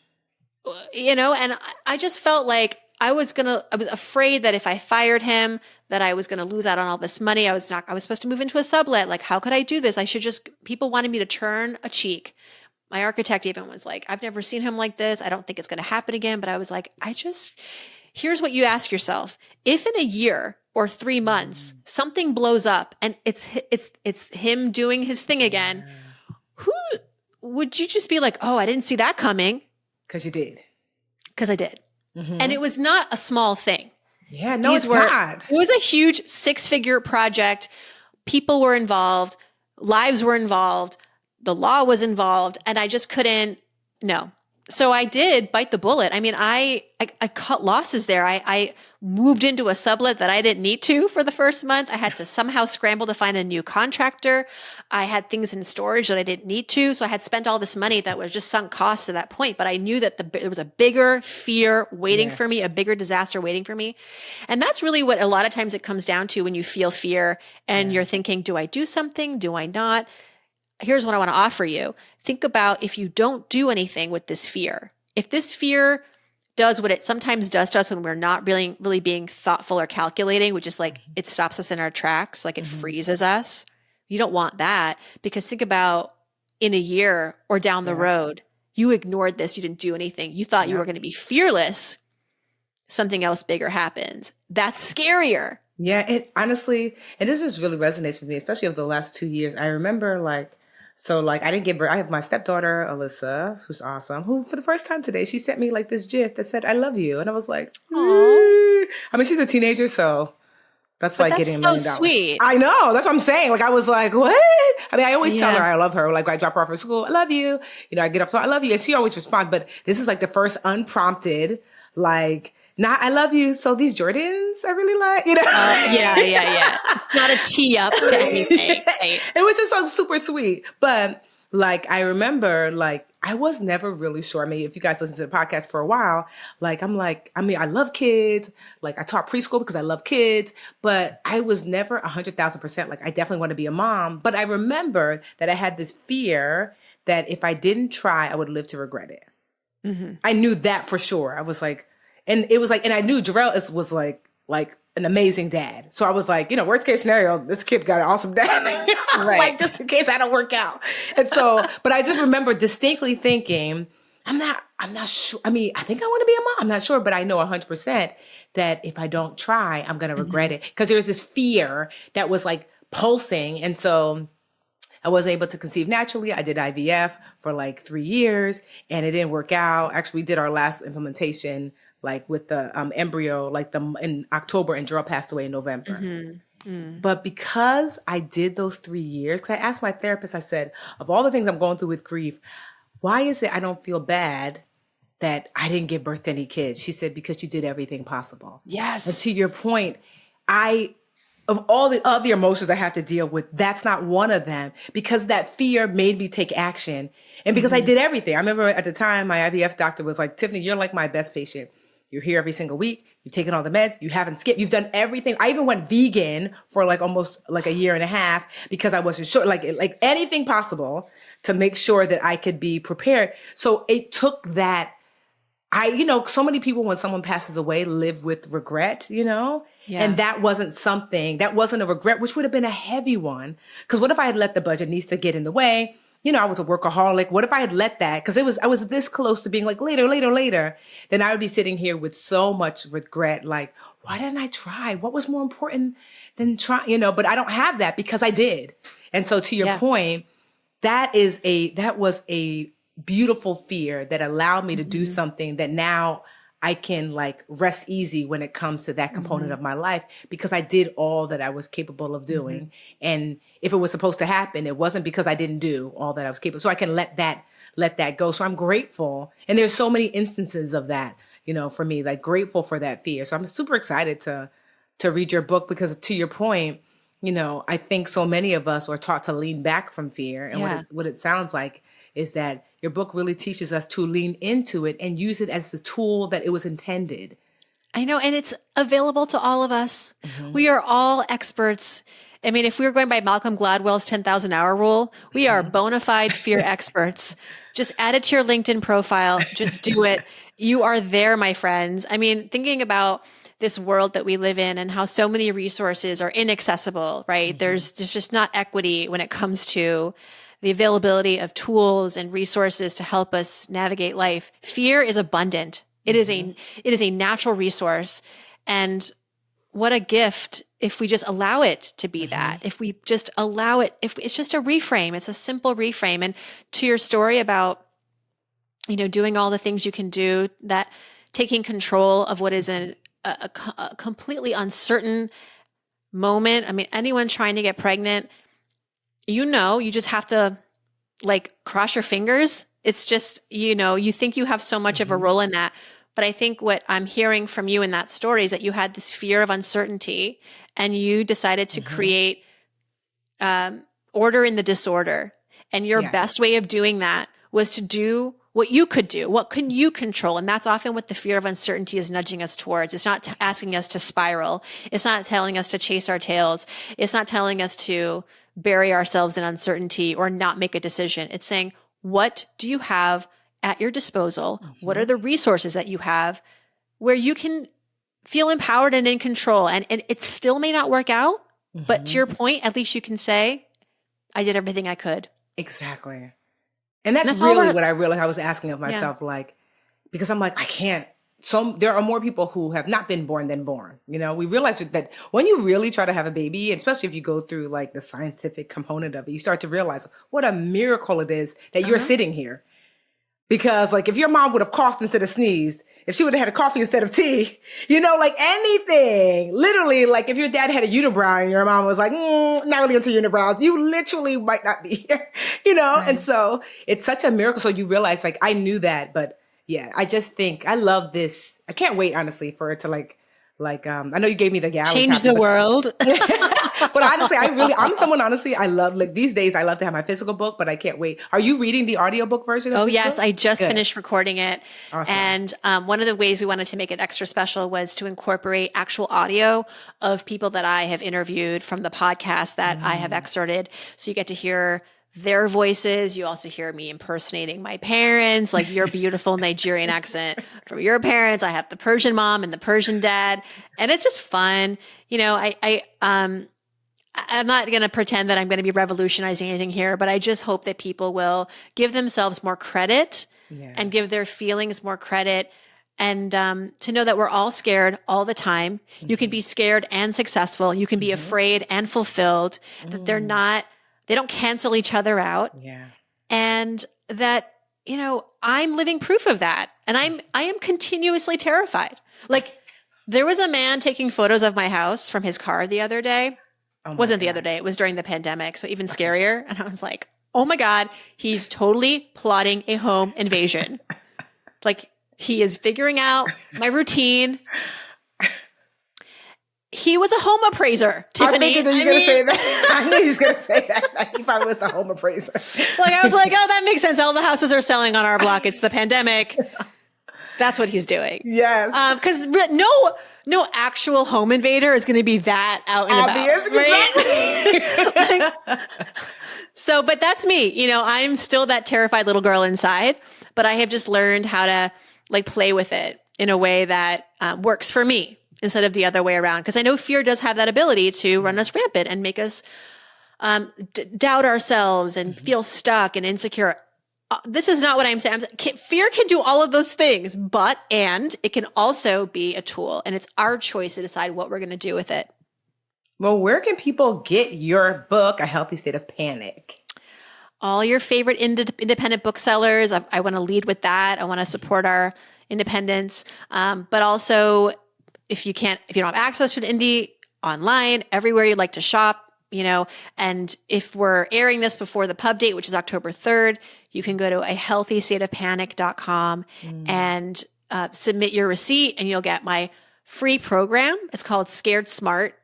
And I just felt like I was afraid that if I fired him, that I was going to lose out on all this money. I was supposed to move into a sublet. Like, how could I do this? People wanted me to turn a cheek. My architect even was like, I've never seen him like this. I don't think it's going to happen again. But I was like, here's what you ask yourself. If in a year or 3 months, something blows up and it's him doing his thing again, who would you just be like, oh, I didn't see that coming? Because you did. Because I did. Mm-hmm. And it was not a small thing. Yeah, no, it's not. It was a huge 6-figure project. People were involved. Lives were involved. The law was involved. And I just couldn't, no. So I did bite the bullet. I mean, I cut losses there. I moved into a sublet that I didn't need to for the first month. I had to somehow scramble to find a new contractor. I had things in storage that I didn't need to. So I had spent all this money that was just sunk costs at that point. But I knew that there was a bigger fear waiting for me, a bigger disaster waiting for me. And that's really what a lot of times it comes down to when you feel fear and you're thinking, do I do something? Do I not? Here's what I want to offer you. Think about if you don't do anything with this fear. If this fear does what it sometimes does to us when we're not really being thoughtful or calculating, which is like it stops us in our tracks, like it freezes us. You don't want that, because think about in a year or down the road, you ignored this, you didn't do anything. You thought you were going to be fearless. Something else bigger happens. That's scarier. Yeah, it honestly, and this just really resonates with me, especially over the last 2 years. I remember I didn't give birth. I have my stepdaughter, Alyssa, who's awesome, who for the first time today, she sent me like this GIF that said, I love you. And I was like, aww. I mean, she's a teenager, so that's like getting $1 million. So sweet. I know. That's what I'm saying. Like, I was like, what? I mean, I always tell her I love her. Like, I drop her off at school. I love you. I get up to her, I love you. And she always responds. But this is like the first unprompted, not, I love you. So these Jordans, I really like, Yeah. Not a tee up to anything. Right? It was just so super sweet. But I remember, I was never really sure. I mean, if you guys listen to the podcast for a while, I love kids. I taught preschool because I love kids, but I was never 100,000%. I definitely want to be a mom. But I remember that I had this fear that if I didn't try, I would live to regret it. Mm-hmm. I knew that for sure. I was like, and it was and I knew Jarrell was like an amazing dad. So I was like, worst case scenario, this kid got an awesome dad, right? Just in case I don't work out. And so, but I just remember distinctly thinking, I'm not sure. I mean, I think I want to be a mom. I'm not sure, but I know 100% that if I don't try, I'm going to regret it. Because there's this fear that was pulsing. And so I wasn't able to conceive naturally. I did IVF for 3 years and it didn't work out. Actually, we did our last implementation with the embryo, in October, and Jarrell passed away in November. Mm-hmm. Mm. But because I did those 3 years, because I asked my therapist, I said, of all the things I'm going through with grief, why is it I don't feel bad that I didn't give birth to any kids? She said, because you did everything possible. Yes. And to your point, of all the other emotions I have to deal with, that's not one of them, because that fear made me take action. And because I did everything. I remember at the time, my IVF doctor was like, Tiffany, you're like my best patient. You're here every single week. You've taken all the meds. You haven't skipped. You've done everything. I even went vegan for almost a year and a half because I wasn't sure, anything possible to make sure that I could be prepared. So it took that. So many people, when someone passes away, live with regret, and that wasn't a regret, which would have been a heavy one. Because what if I had let the budget needs to get in the way? I was a workaholic. What if I had let that? Because I was this close to being later. Then I would be sitting here with so much regret. Why didn't I try? What was more important than trying? But I don't have that because I did. And so to your point, that was a beautiful fear that allowed me to do something that now I can like rest easy when it comes to that component of my life because I did all that I was capable of doing. And if it was supposed to happen, it wasn't because I didn't do all that I was capable. So I can let that go. So I'm grateful. And there's so many instances of that, for me, like grateful for that fear. So I'm super excited to read your book because to your point, I think so many of us are taught to lean back from fear. And what it sounds like is that your book really teaches us to lean into it and use it as the tool that it was intended. I know. And it's available to all of us. We are all experts. I mean, if we were going by Malcolm Gladwell's 10,000 hour rule, we are bona fide fear experts. Just add it to your LinkedIn profile. Just do it. You are there, my friends. I mean, thinking about this world that we live in and how so many resources are inaccessible, right? There's just not equity when it comes to the availability of tools and resources to help us navigate life. Fear is abundant. It is a natural resource. And what a gift if we just allow it to be that, if we just allow it, if it's just a reframe, it's a simple reframe. And to your story about, doing all the things you can do, that taking control of what is a completely uncertain moment. I mean, anyone trying to get pregnant, you just have to cross your fingers. It's just, you think you have so much of a role in that. But I think what I'm hearing from you in that story is that you had this fear of uncertainty and you decided to create order in the disorder. And your best way of doing that was to do what you could do. What can you control? And that's often what the fear of uncertainty is nudging us towards. It's not asking us to spiral. It's not telling us to chase our tails. It's not telling us to bury ourselves in uncertainty or not make a decision. It's saying, what do you have at your disposal? What are the resources that you have where you can feel empowered and in control? And it still may not work out, but to your point, at least you can say, I did everything I could. Exactly. And that's really what I realized I was asking of myself, because I'm like, I can't. So there are more people who have not been born than born. We realize that when you really try to have a baby, especially if you go through the scientific component of it, you start to realize what a miracle it is that you're sitting here. Because if your mom would have coughed instead of sneezed, if she would have had a coffee instead of tea, anything, literally, if your dad had a unibrow and your mom was like, not really into unibrows, you literally might not be here, Right. And so it's such a miracle. So you realize I knew that, but yeah, I just think I love this. I can't wait, honestly, for it to I know you gave me the galley change copy, the world. But honestly, I'm someone, honestly, I love, these days, I love to have my physical book, but I can't wait. Are you reading the audiobook version of this yes, book? I just finished recording it. Awesome. And one of the ways we wanted to make it extra special was to incorporate actual audio of people that I have interviewed from the podcast that I have excerpted. So you get to hear their voices. You also hear me impersonating my parents, your beautiful Nigerian accent from your parents. I have the Persian mom and the Persian dad, and it's just fun. I'm not going to pretend that I'm going to be revolutionizing anything here, but I just hope that people will give themselves more credit and give their feelings more credit. And to know that we're all scared all the time. You can be scared and successful. You can be afraid and fulfilled. That they don't cancel each other out. Yeah. And that, I'm living proof of that. And I am continuously terrified. There was a man taking photos of my house from his car the other day. Wasn't the other day. It was during the pandemic. So even scarier. And I was like, oh my God, he's totally plotting a home invasion. He is figuring out my routine. He was a home appraiser, Tiffany. I figured that you were going to say that. I knew he was going to say that. He probably was a home appraiser. I was like, oh, that makes sense. All the houses are selling on our block. It's the pandemic. That's what he's doing. Yes. Because no actual home invader is going to be that out and about. Right? Exactly. But that's me. I'm still that terrified little girl inside, but I have just learned how to play with it in a way that works for me instead of the other way around. Because I know fear does have that ability to run us rampant and make us doubt ourselves and feel stuck and insecure. This is not what I'm saying. Fear can do all of those things, and it can also be a tool, and it's our choice to decide what we're going to do with it. Well, where can people get your book, A Healthy State of Panic? All your favorite independent booksellers. I want to lead with that. I want to support our independence. But also if you don't have access to an indie, online, everywhere you'd like to shop, and if we're airing this before the pub date, which is October 3rd, you can go to ahealthystateofpanic.com and submit your receipt, and you'll get my free program. It's called Scared Smart.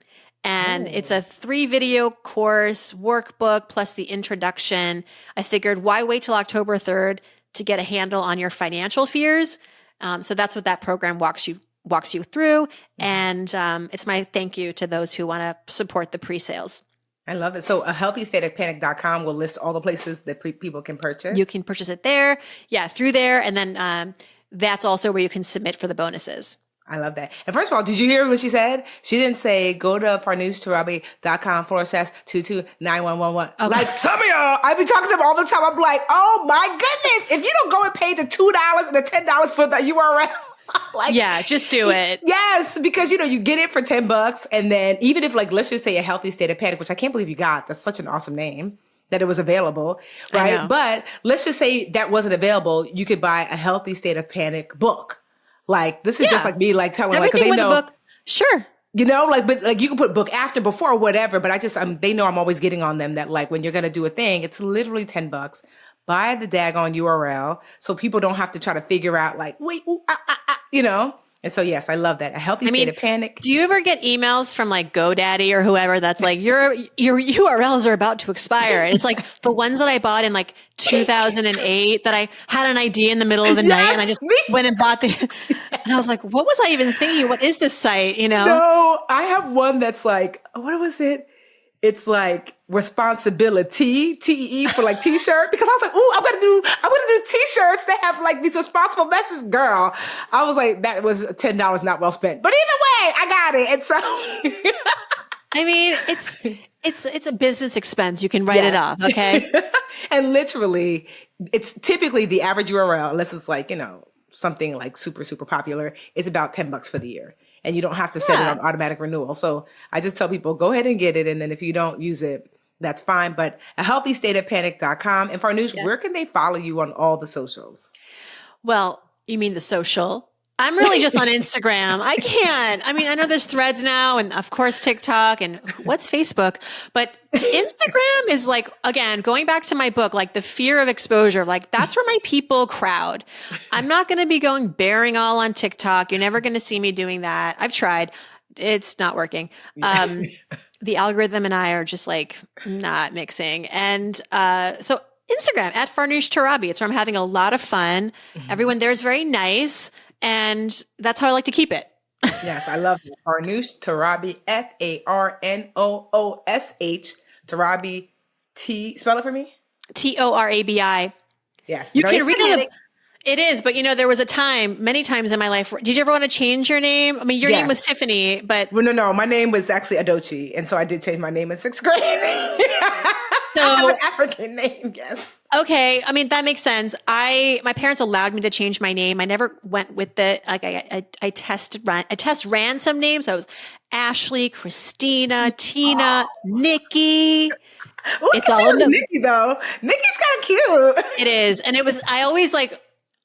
And it's a 3-video course workbook plus the introduction. I figured, why wait till October 3rd to get a handle on your financial fears? So that's what that program walks you through. And it's my thank you to those who want to support the pre-sales. I love it. So ahealthystateofpanic.com will list all the places that people can purchase. You can purchase it there. Yeah, through there. And then that's also where you can submit for the bonuses. I love that. And first of all, did you hear what she said? She didn't say go to farnooshtarabi.com/229111. Okay. Like some of y'all, I be talking to them all the time. I'm like, oh my goodness. If you don't go and pay the $2 and the $10 for the URL. Like, yeah, just do it. Yes, because you get it for $10, and then even if let's just say A Healthy State of Panic, which I can't believe you got. That's such an awesome name that it was available, right? But let's just say that wasn't available. You could buy A Healthy State of Panic book. This is just like me telling everything they with know a book. Sure. But you can put book after, before, or whatever. But they know I'm always getting on them that when you're going to do a thing, it's literally $10. Buy the daggone URL so people don't have to try to figure out wait, And so, yes, I love that. A Healthy State of Panic. Do you ever get emails from GoDaddy or whoever that's your URLs are about to expire? And it's the ones that I bought in 2008 that I had an idea in the middle of the night and I just went and bought and I was like, what was I even thinking? What is this site? No, I have one that's what was it? It's responsibility, TE for t-shirt, because I was like, ooh, I'm gonna do t-shirts that have these responsible messages. Girl, I was like, that was $10 not well spent. But either way, I got it. And so it's a business expense. You can write it off, okay? And literally, it's typically the average URL, unless it's something super, super popular, it's about $10 for the year. And you don't have to set it on automatic renewal. So I just tell people, go ahead and get it. And then if you don't use it, that's fine. But ahealthystateofpanic.com. And Farnoosh, where can they follow you on all the socials? Well, you mean the social? I'm really just on Instagram. I can't. I know there's Threads now and of course TikTok and what's Facebook, but Instagram is again, going back to my book, the fear of exposure, that's where my people crowd. I'm not going to be going bearing all on TikTok. You're never going to see me doing that. I've tried. It's not working. The algorithm and I are just not mixing. And so Instagram at Farnoosh Torabi. It's where I'm having a lot of fun. Mm-hmm. Everyone there is very nice. And that's how I like to keep it. Yes, I love it. Farnoosh Torabi, Farnoosh Torabi, spell it for me. Torabi. Yes. You can read it. It is, but there was many times in my life. Did you ever want to change your name? Your name was Tiffany, but well, no, my name was actually Adochi, and so I did change my name in 6th grade. So I have an African name, yes. Okay, that makes sense. My parents allowed me to change my name. I never went with the I test ran some names. So I was Ashley, Christina, Tina, Nikki. It's all in Nikki though. Nikki's kind of cute. It is, and it was. I always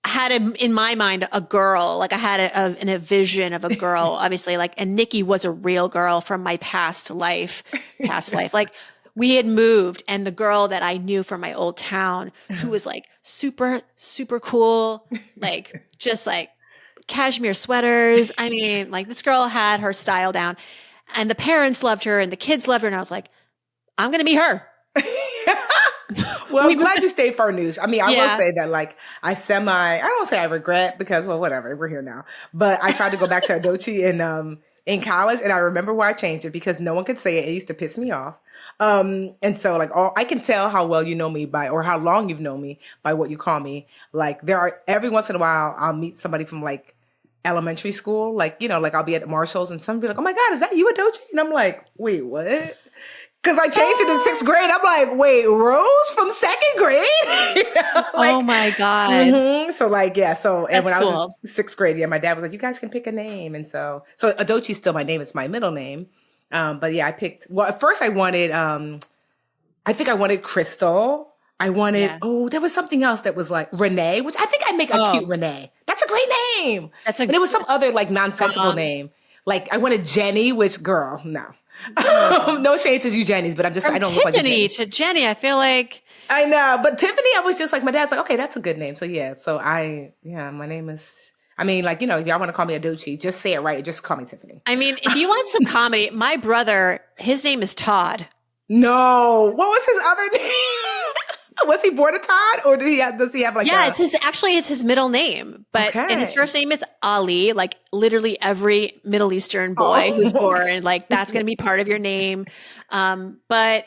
had in my mind a girl. I had a vision of a girl, obviously. And Nikki was a real girl from my past life. We had moved, and the girl that I knew from my old town, who was super, super cool, just cashmere sweaters. This girl had her style down, and the parents loved her and the kids loved her. And I was like, I'm going to be her. Well, I'm glad you stayed Farnoosh. I will say that I don't say I regret because, well, whatever, we're here now. But I tried to go back to Adochi in college, and I remember why I changed it because no one could say it. It used to piss me off. And so I can tell how well you know me or how long you've known me by what you call me. There are every once in a while I'll meet somebody from elementary school, I'll be at Marshall's and somebody be like, oh my God, is that you, Adochi? And I'm like, wait, what? Because I changed it in 6th grade. I'm like, wait, Rose from 2nd grade? Oh my God. Mm-hmm. So yeah. So, and That's when cool. I was in 6th grade, my dad was like, you guys can pick a name. And so Adochi's still my name. It's my middle name. But yeah, I picked, at first I wanted, I think I wanted Crystal. I wanted, there was something else that was Renee, which I think I make a cute Renee. That's a great name. That's And it was some other like nonsensical strong. name. Like I wanted Jenny, which girl, no. Oh. No shade to you, Jenny's, but I From don't look like a Tiffany Jenny. to Jenny, I feel like. I know, but Tiffany, I was just like, my dad's like, okay, that's a good name. So yeah, my name is, I mean, like, you know, if y'all want to call me Aducci, just say it right. Just call me Tiffany. I mean, if you want some comedy, my brother, his name is Todd. No, what was his other name? Was he born a Todd, or does he have like? Yeah, it's his middle name, but and his first name is Ali. Like literally every Middle Eastern boy who's born, like that's going to be part of your name. But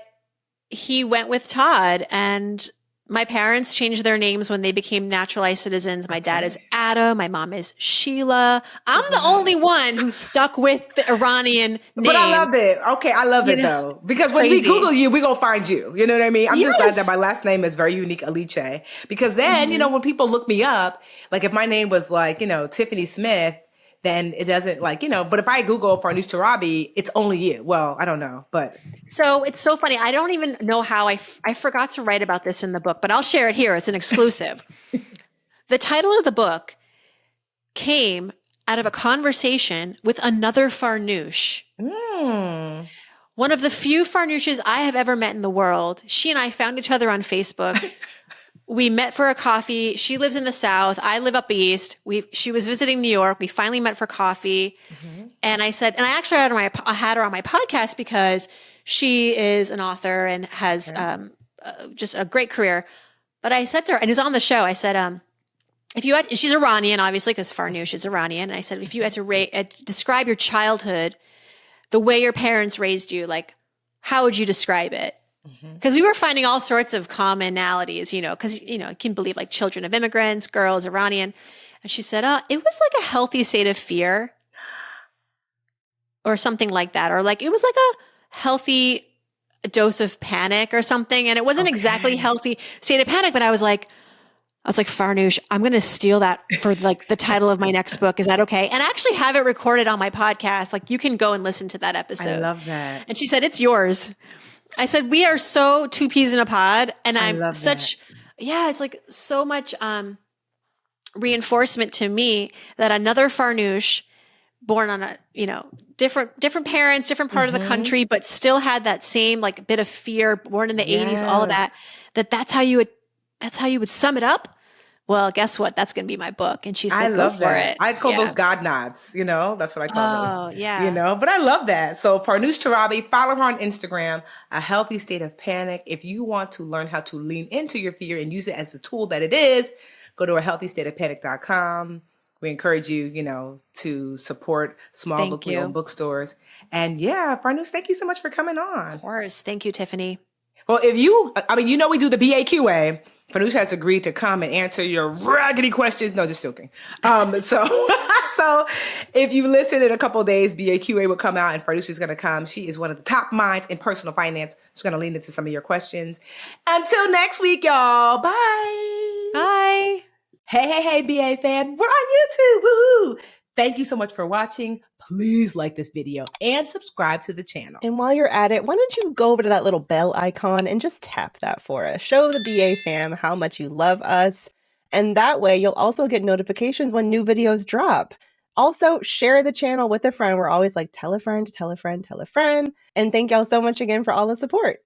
he went with Todd, and my parents changed their names when they became naturalized citizens. My dad is Adam. My mom is Sheila. I'm the only one who stuck with the Iranian name. But I love it. Okay, I love it though. Because when we Google you, we gonna find you. You know what I mean? I'm just glad that my last name is very unique, Alice. Because then, you know, when people look me up, like if my name was like, you know, Tiffany Smith, then it doesn't like, you know, but if I Google Farnoosh Torabi, it's only you. Well, I don't know, but. So it's so funny. I don't even know how I forgot to write about this in the book, but I'll share it here. It's an exclusive. The title of the book came out of a conversation with another Farnoosh. One of the few Farnooshes I have ever met in the world. She and I found each other on Facebook. We met for a coffee. She lives in the South. I live up East. She was visiting New York. We finally met for coffee. And I said, and I actually had her on my podcast because she is an author and has just a great career. But I said to her, and it was on the show, I said, if you had, she's Iranian, obviously, because Farnoosh is Iranian. And I said, if you had to describe your childhood, the way your parents raised you, like, how would you describe it? Because we were finding all sorts of commonalities, you know, because, you know, you can believe like children of immigrants, girls, Iranian. And she said, it was like a healthy state of fear or something like that. Or like, it was like a healthy dose of panic or something. And it wasn't exactly healthy state of panic, but I was like, Farnoosh, I'm going to steal that for like the title of my next book. Is that okay? And I actually have it recorded on my podcast. Like you can go and listen to that episode. I love that. And she said, it's yours. I said, we are so two peas in a pod. And I'm such, it's like so much reinforcement to me that another Farnoosh born on a, you know, different parents, different part of the country, but still had that same like bit of fear, born in the 80s, all of that, that's how you would sum it up. Well, guess what? That's going to be my book. And she said, go for it. I call those God nods, you know, that's what I call them. Oh, yeah. You know, but I love that. So Farnoosh Torabi, follow her on Instagram, A Healthy State of Panic. If you want to learn how to lean into your fear and use it as the tool that it is, go to ahealthystateofpanic.com. We encourage you, you know, to support small locally owned bookstores. And yeah, Farnoosh, thank you so much for coming on. Of course. Thank you, Tiffany. Well, you know, we do the BAQA. Farnoosh has agreed to come and answer your raggedy questions. No, just joking. So if you listen in a couple of days, BAQA will come out and Farnoosh is going to come. She is one of the top minds in personal finance. She's going to lean into some of your questions. Until next week, y'all. Bye. Bye. Hey, BA fam. We're on YouTube. Woohoo. Thank you so much for watching. Please like this video and subscribe to the channel. And while you're at it, why don't you go over to that little bell icon and just tap that for us. Show the BA fam how much you love us. And that way you'll also get notifications when new videos drop. Also, share the channel with a friend. We're always like, tell a friend, tell a friend, tell a friend. And thank y'all so much again for all the support.